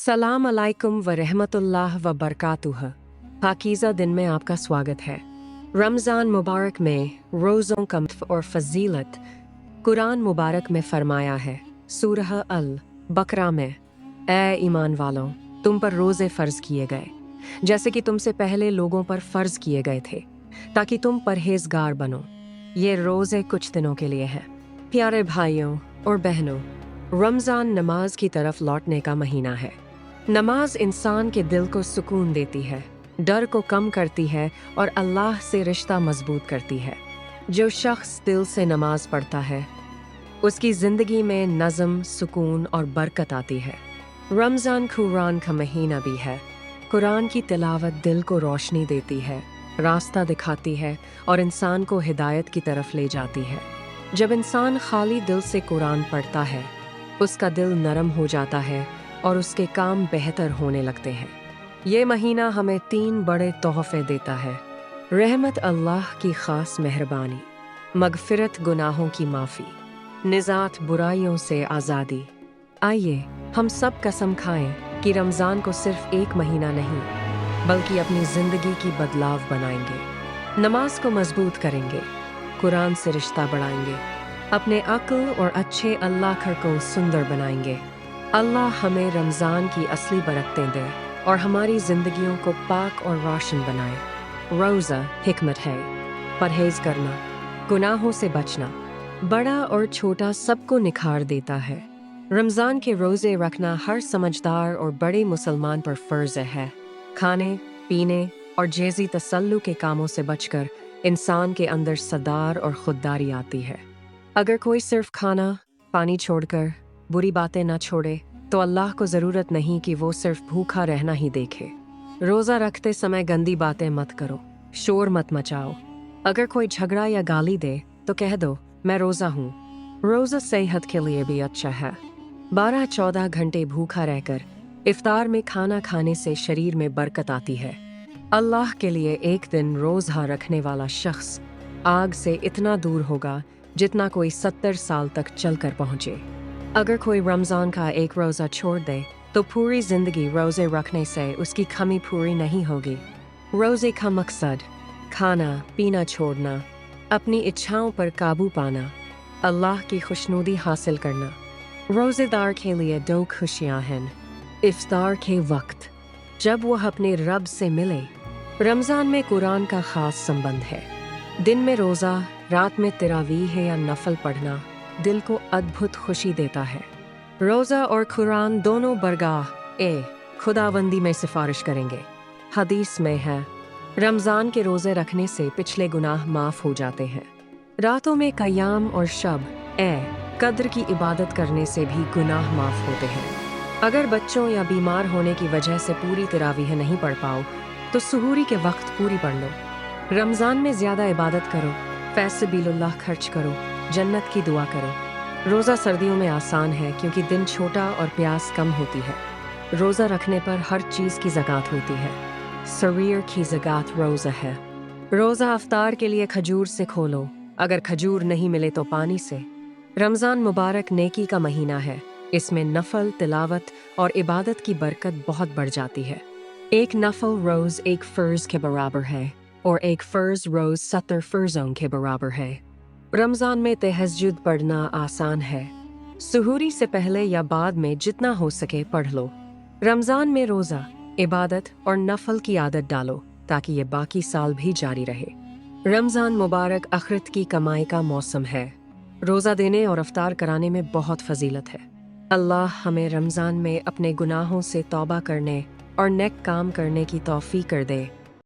सलाम अलैकुम व रहमतुल्लाह व बरकातुह। पाकीज़ा दिन में आपका स्वागत है। रमज़ान मुबारक में रोज़ों का महत्व और फजीलत कुरान मुबारक में फरमाया है। सूरह अल बकरा में, ए ईमान वालों, तुम पर रोज़े फ़र्ज़ किए गए जैसे कि तुमसे पहले लोगों पर फ़र्ज़ किए गए थे, ताकि तुम परहेज़गार बनो। ये रोज़े कुछ दिनों के लिए हैं। प्यारे भाइयों और बहनों, रमज़ान नमाज की तरफ लौटने का महीना है। नमाज इंसान के दिल को सुकून देती है, डर को कम करती है और अल्लाह से रिश्ता मजबूत करती है। जो शख्स दिल से नमाज पढ़ता है, उसकी ज़िंदगी में नज़म, सुकून और बरकत आती है। रमज़ान कुरान का महीना भी है। कुरान की तिलावत दिल को रोशनी देती है, रास्ता दिखाती है और इंसान को हिदायत की तरफ ले जाती है। जब इंसान खाली दिल से कुरान पढ़ता है, उसका दिल नरम हो जाता है और उसके काम बेहतर होने लगते हैं। ये महीना हमें 3 बड़े तोहफे देता है। रहमत अल्लाह की ख़ास मेहरबानी, मगफिरत गुनाहों की माफ़ी, निजात बुराइयों से आज़ादी। आइए हम सब कसम खाएं कि रमज़ान को सिर्फ एक महीना नहीं, बल्कि अपनी ज़िंदगी की बदलाव बनाएंगे। नमाज को मजबूत करेंगे, कुरान से रिश्ता बढ़ाएंगे, अपने अक्ल और अच्छे अल्लाह को सुंदर बनाएंगे। अल्लाह हमें रमज़ान की असली बरकतें दे और हमारी ज़िंदगियों को पाक और रोशन बनाए। रोज़ा हिकमत है, परहेज़ करना, गुनाहों से बचना, बड़ा और छोटा सबको निखार देता है। रमज़ान के रोज़े रखना हर समझदार और बड़े मुसलमान पर फ़र्ज़ है। खाने, पीने और जेज़ी तसल्लु के कामों से बचकर इंसान के अंदर सदार और खुददारी आती है। अगर कोई सिर्फ खाना, पानी छोड़कर बुरी बातें न छोड़े, तो अल्लाह को ज़रूरत नहीं कि वो सिर्फ भूखा रहना ही देखे। रोज़ा रखते समय गंदी बातें मत करो, शोर मत मचाओ। अगर कोई झगड़ा या गाली दे तो कह दो, मैं रोज़ा हूँ। रोज़ा सेहत के लिए भी अच्छा है। 12-14 घंटे भूखा रहकर इफ्तार में खाना खाने से शरीर में बरकत आती है। अल्लाह के लिए एक दिन रोज़ा रखने वाला शख्स आग से इतना दूर होगा जितना कोई 70 साल तक चलकर पहुँचे। अगर कोई रमज़ान का एक रोज़ा छोड़ दे तो पूरी ज़िंदगी रोज़े रखने से उसकी कमी पूरी नहीं होगी। रोज़े का मकसद खाना पीना छोड़ना, अपनी इच्छाओं पर काबू पाना, अल्लाह की खुशनुदी हासिल करना। रोज़ेदार के लिए 2 खुशियाँ हैं। इफ्तार के वक्त, जब वह अपने रब से मिले। रमज़ान में कुरान का ख़ास संबंध है। दिन में रोज़ा, रात में तरावीह या नफल पढ़ना दिल को अद्भुत खुशी देता है। रोज़ा और कुरान दोनों बरगाह खुदावंदी में सिफारिश करेंगे। हदीस में है, रमज़ान के रोज़े रखने से पिछले गुनाह माफ़ हो जाते हैं। रातों में क़याम और शब कद्र की इबादत करने से भी गुनाह माफ़ होते हैं। अगर बच्चों या बीमार होने की वजह से पूरी तरावीह नहीं पढ़ पाओ तो सुहूरी के वक्त पूरी पढ़ लो। रमज़ान में ज़्यादा इबादत करो, फ़ैसबिलुल्लाह खर्च करो, जन्नत की दुआ करो। रोज़ा सर्दियों में आसान है क्योंकि दिन छोटा और प्यास कम होती है। रोज़ा रखने पर हर चीज़ की ज़कात होती है। शरीर की ज़कात रोज़ा है। रोज़ा अफ्तार के लिए खजूर से खोलो, अगर खजूर नहीं मिले तो पानी से। रमज़ान मुबारक नेकी का महीना है। इसमें नफल, तिलावत और इबादत की बरकत बहुत बढ़ जाती है। एक नफल रोज़ एक फ़र्ज़ के बराबर है और एक फ़र्ज़ रोज़ 70 फ़र्ज़ों के बराबर है। रमज़ान में तहज्जुद पढ़ना आसान है। सुहूरी से पहले या बाद में जितना हो सके पढ़ लो। रमज़ान में रोज़ा, इबादत और नफल की आदत डालो ताकि ये बाकी साल भी जारी रहे। रमज़ान मुबारक आखिरत की कमाई का मौसम है। रोज़ा देने और अफ्तार कराने में बहुत फजीलत है। अल्लाह हमें रमज़ान में अपने गुनाहों से तौबा करने और नेक काम करने की तौफीक कर दे।